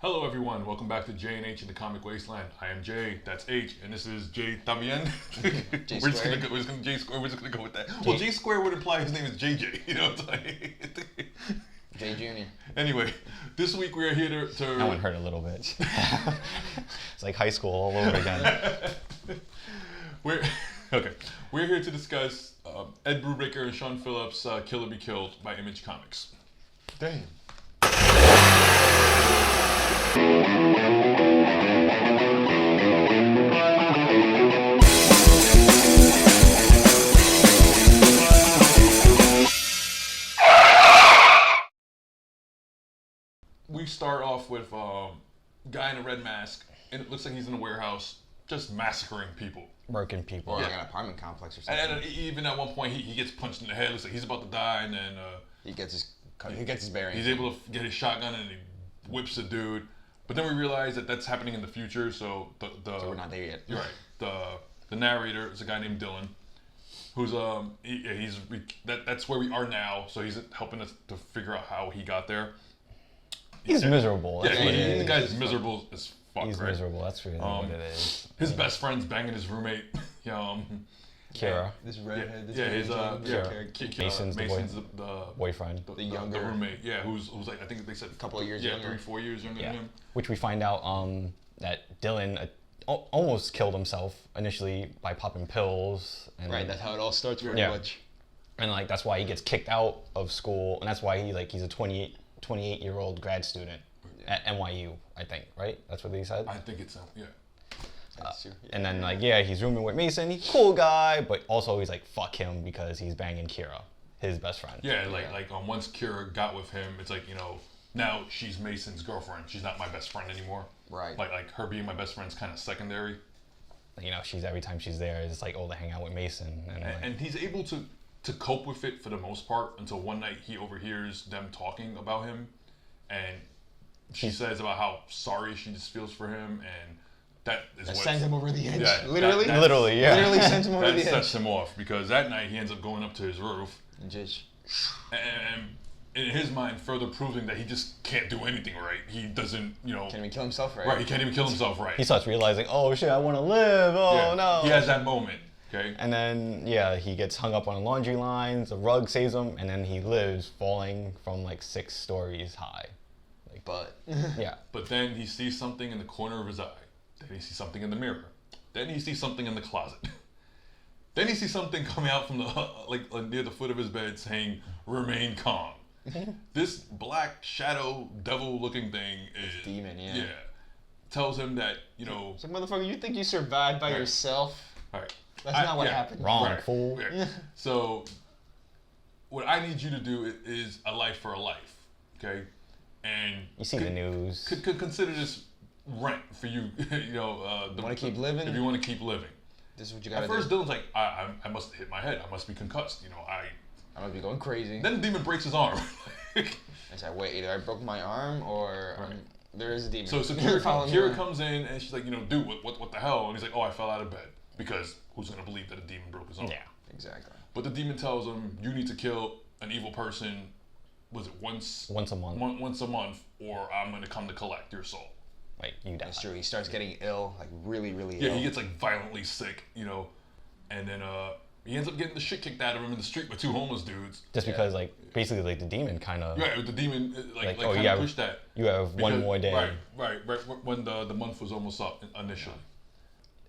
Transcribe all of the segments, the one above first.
Hello everyone, welcome back to J and H in the Comic Wasteland. I am Jay, that's H, and this is J también. J We're just gonna J square, we're just gonna go with that. Well, J square would imply his name is JJ, you know, it's like J Junior. Anyway, this week we are here to That one hurt a little bit. It's like high school all over again. We're here to discuss Ed Brubaker and Sean Phillips' Kill or Be Killed by Image Comics. Damn. We start off with a guy in a red mask, and it looks like he's in a warehouse, just massacring people. Murking people. Or like an apartment complex or something. And even at one point, he gets punched in the head. Looks like he's about to die, and then he gets his bearings. he's able to get his shotgun, and he whips the dude. But then we realize that that's happening in the future, so So we're not there yet. You're right. The narrator is a guy named Dylan, who's that's where we are now. So he's helping us to figure out how he got there. He's miserable. Yeah, the guy's miserable as fuck. He's right? miserable. That's really what it is. His best friend's banging his roommate. Kyra. This redhead. This Mason's the boyfriend. The younger roommate. Yeah, who's like, I think they said a couple of years younger. 3-4 years younger than him. Which we find out that Dylan almost killed himself initially by popping pills. And Right, that's how it all starts pretty much. And like that's why he gets kicked out of school, and that's why he's a 28-year-old grad student at NYU, I think, right? That's what he said? I think it's, yeah. That's true. And then he's rooming with Mason. He's a cool guy, but also he's like, fuck him because he's banging Kyra, his best friend. Yeah, once Kyra got with him, it's like, now she's Mason's girlfriend. She's not my best friend anymore. Right. Like her being my best friend is kind of secondary. She's every time she's there, it's like, to hang out with Mason. And he's able to cope with it for the most part until one night he overhears them talking about him, and she says about how sorry she just feels for him, and that sends him over the edge. Yeah, literally sends him over the edge. That sets him off because that night he ends up going up to his roof and in his mind further proving that he just can't do anything right. He doesn't, Can't even kill himself right. Right, he can't even kill himself right. He starts realizing, oh shit, I want to live. Oh no. He has that moment. Okay. And then he gets hung up on laundry lines. A rug saves him, and then he lives falling from like 6 stories high. But But then he sees something in the corner of his eye. Then he sees something in the mirror. Then he sees something in the closet. Then he sees something coming out from the near the foot of his bed saying, "Remain calm." This black shadow devil-looking thing is demon. Yeah. Tells him that So motherfucker, you think you survived by yourself? Right. That's not what happened. Wrong, fool. Yeah. So what I need you to do is a life for a life. Okay. And you see the news. Could consider this rent for you. Want to keep living? If you want to keep living. This is what you gotta do. At first, Dylan's like, I must have hit my head. I must be concussed. I must be going crazy. Then the demon breaks his arm. It's like, wait, either I broke my arm or there is a demon. So Kyra comes in and she's like, dude, what the hell? And he's like, oh, I fell out of bed because who's gonna believe that a demon broke his arm? Yeah, exactly. But the demon tells him, you need to kill an evil person. Was it once a month? Once a month, or I'm gonna come to collect your soul. Like you die. That's true. He starts getting ill, like really, really ill. Yeah, he gets like violently sick, and then he ends up getting the shit kicked out of him in the street with 2 homeless dudes. Just because basically the demon kind of. Yeah, the demon pushed that. You have one more day. Right. When the month was almost up initially.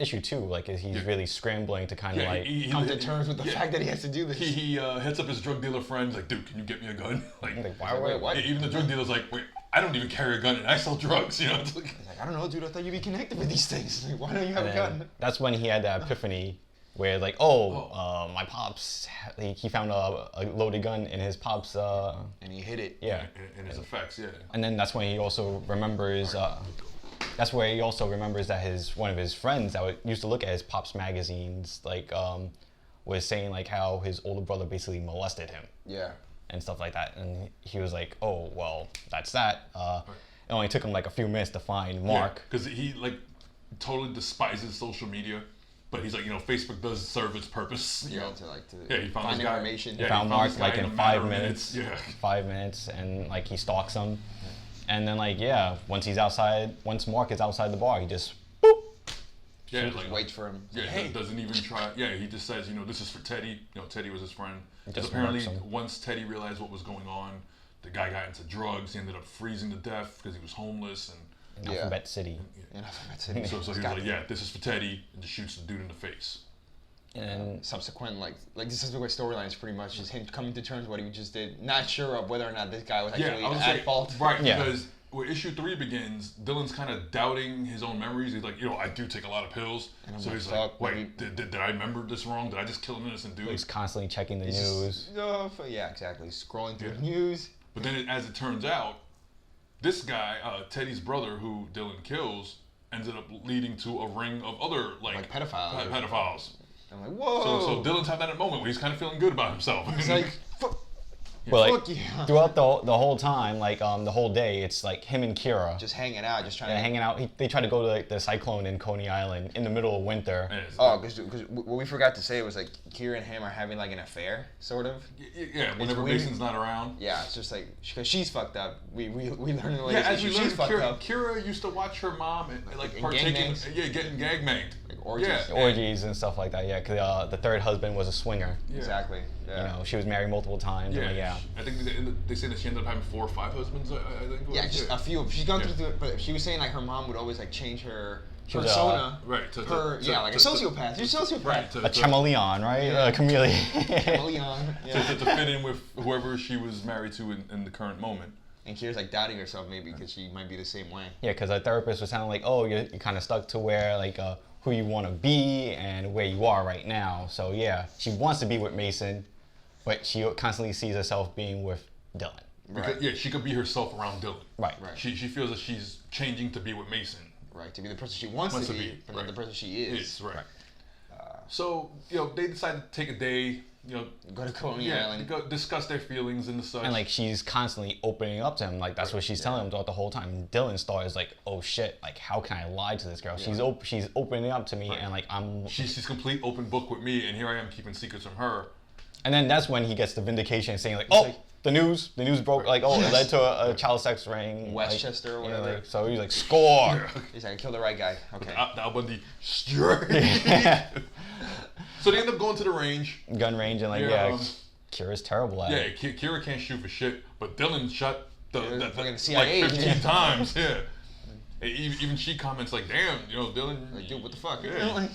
Issue 2, is he's really scrambling to kind of he come to terms with the fact that he has to do this. He hits up his drug dealer friend, like, dude, can you get me a gun? Why? What? Even the drug dealer's like, wait, I don't even carry a gun and I sell drugs, It's like, he's like, I don't know, dude, I thought you'd be connected with these things. Like, why don't you have a gun? That's when he had that epiphany where my pops, he found a loaded gun in his pops. And he hid it. Yeah. In his effects, yeah. And then that's when he also remembers. That's where he also remembers that one of his friends that used to look at his pops magazines, was saying how his older brother basically molested him. Yeah. And stuff like that, and he was like, "Oh, well, that's that." It only took him a few minutes to find Mark. Because he totally despises social media. But he's like, Facebook does serve its purpose. He found find information. He found Mark in 5 minutes. Yeah. 5 minutes, and he stalks him. And then like once Mark is outside the bar, he just boop. Yeah, Just waits for him. Yeah, Hey. doesn't even try. Yeah, he just says, this is for Teddy. Teddy was his friend. Because Just apparently, marks him. once Teddy realized what was going on, the guy got into drugs. He ended up freezing to death because he was homeless. In Alphabet City. That's it. So he was like, yeah, this is for Teddy, and just shoots the dude in the face. And Subsequent, like the subsequent storyline is pretty much just him coming to terms with what he just did, not sure of whether or not this guy was actually I was at fault. Right, Yeah. because when issue 3 begins, Dylan's kind of doubting his own memories. He's like, I do take a lot of pills. And I'm So like, he's fuck, like, wait, did I remember this wrong? Did I just kill an innocent dude? he's constantly checking the He's news. just- yeah, exactly. Scrolling through the news. But then, as it turns out, this guy, Teddy's brother, who Dylan kills, ended up leading to a ring of other Like pedophiles. pedophiles. I'm like, whoa. So Dylan's having that moment where he's kind of feeling good about himself. It's like, fuck. But like Fuck yeah. throughout the whole time, like the whole day, it's like him and Kyra Just hanging out, just trying to. hanging out. They try to go to like the cyclone in Coney Island in the middle of winter. Oh, because what we forgot to say was like Kyra and him are having like an affair, sort of. Yeah, whenever weird. Mason's not around. Yeah, it's just like because she's fucked up. We learn later. Yeah, as we she's learned, fucked up. Kira used to watch her mom and like In partake in, gangbangs? getting gag banged. Like orgies. Yeah. Orgies and stuff like that. Yeah, because the third husband was a swinger. Yeah. Exactly. Yeah. She was married multiple times. And, Yeah, I think they say that she ended up having 4 or 5 husbands. I think. it was. Yeah, just a few. She's gone through, but she was saying like her mom would always like change her She was, persona. Right. Like a sociopath. She's a sociopath. Right. A chameleon, right? Yeah. A chameleon. Chameleon. Yeah. To fit in with whoever she was married to in the current moment. And Kyra's like doubting herself maybe because she might be the same way. Yeah, because our therapist was sounding like, oh, you're kind of stuck to where like who you want to be and where you are right now. So yeah, she wants to be with Mason, but she constantly sees herself being with Dylan. Because, yeah, she could be herself around Dylan. Right. Right. She feels that she's changing to be with Mason. Right. To be the person she wants to be, but not the person she is. Right. So they decide to take a day. Go to Coney Island. Go discuss their feelings and the such. And like she's constantly opening up to him, like that's what she's telling him throughout the whole time. And Dylan's thought is like, oh shit, like how can I lie to this girl? She's opening up to me, and like she's complete open book with me, and here I am keeping secrets from her. And then that's when he gets the vindication, saying like, oh, the news broke, like, oh, it led to a child sex ring, Westchester or like, whatever. like, so he's like, score. He's like, I killed the right guy. Okay. The Al Bundy straight. So they end up going to the range. Gun range, and like Kyra's terrible at it. Yeah, Kyra can't shoot for shit, but Dylan shot the fucking CIA like 15 agent. times. Yeah. Even she comments like, "Damn, Dylan." Like, dude, what the fuck? Yeah.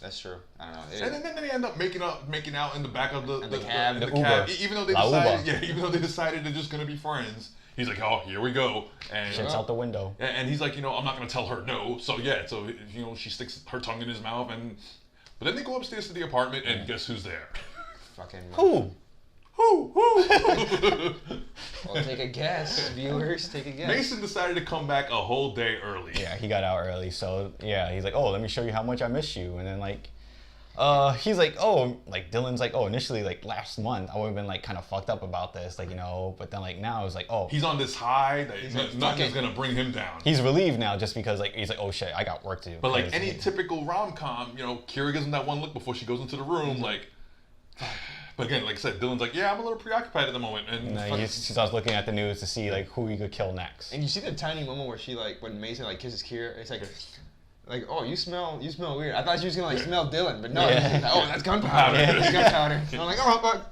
That's true. I don't know. And then they end up making out in the back of the cab. the The cab. Uber. Even though they La decided, Uber. even though they decided they're just gonna be friends. He's like, oh, here we go, and Shit's out the window. and he's like, I'm not gonna tell her no. So yeah, so she sticks her tongue in his mouth, but then they go upstairs to the apartment, and guess who's there? Fucking. Who? Well, take a guess, viewers. Take a guess. Mason decided to come back a whole day early. Yeah, he got out early, so yeah, he's like, oh, let me show you how much I miss you, and then like. He's like, oh, like Dylan's like, oh, initially like last month I would have been like kind of fucked up about this, like but then like now it's like, oh, He's on this high that like, nothing's fuck it. gonna bring him down. he's relieved now just because like he's like, oh shit, I got work to do. But like 'cause any typical rom-com, Kira gives him that one look before she goes into the room, like. But again, like I said, Dylan's like, yeah, I'm a little preoccupied at the moment, and he starts looking at the news to see like who he could kill next. And you see the tiny moment where she like when Mason like kisses Kyra, it's like oh you smell weird. I thought she was gonna like smell Dylan, but no, Yeah. she's like, oh that's gunpowder. That's gunpowder. And I'm like oh fuck.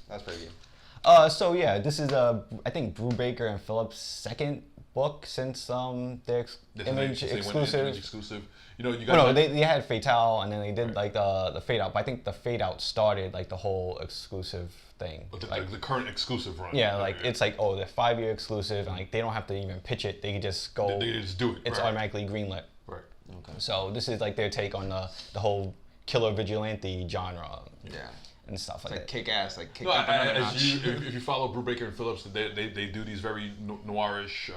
That's pretty good. So yeah, this is I think Brubaker and Phillips' second book since their Image exclusive. You got. Well, no, they had Fatale, and then they did like the Fade Out. But I think the Fade Out started like the whole exclusive thing. The current exclusive run. Yeah, like it's like they're 5-year exclusive, and like they don't have to even pitch it. They can just go. They just do it. It's automatically greenlit. Right. Okay. So this is like their take on the whole killer vigilante genre. Yeah. And stuff It's like like that. kick ass, like kick No, up another notch. if you follow Brubaker and Phillips, they do these very noirish,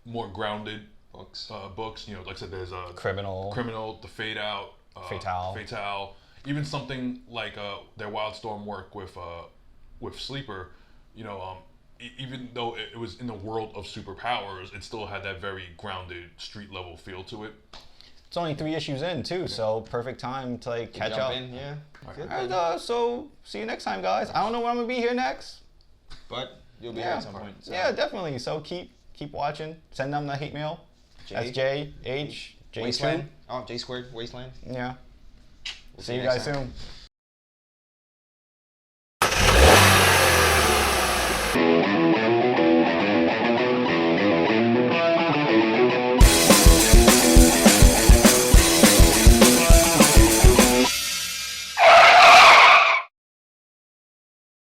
more grounded Books. books. Like I said, there's Criminal. The Fade Out, Fatale. Even something like their Wildstorm work with Sleeper. Even though it was in the world of superpowers, it still had that very grounded street level feel to it. It's only 3 issues in too, so perfect time to like catch Jump up. in, yeah. Good. And so see you next time, guys. I don't know when I'm gonna be here next. But you'll be here at some point. So. Yeah, definitely. So keep keep watching. Send them the hate mail. J? That's J H J2. Wasteland. Oh, J squared. Wasteland. Yeah. We'll See you next guys time. soon.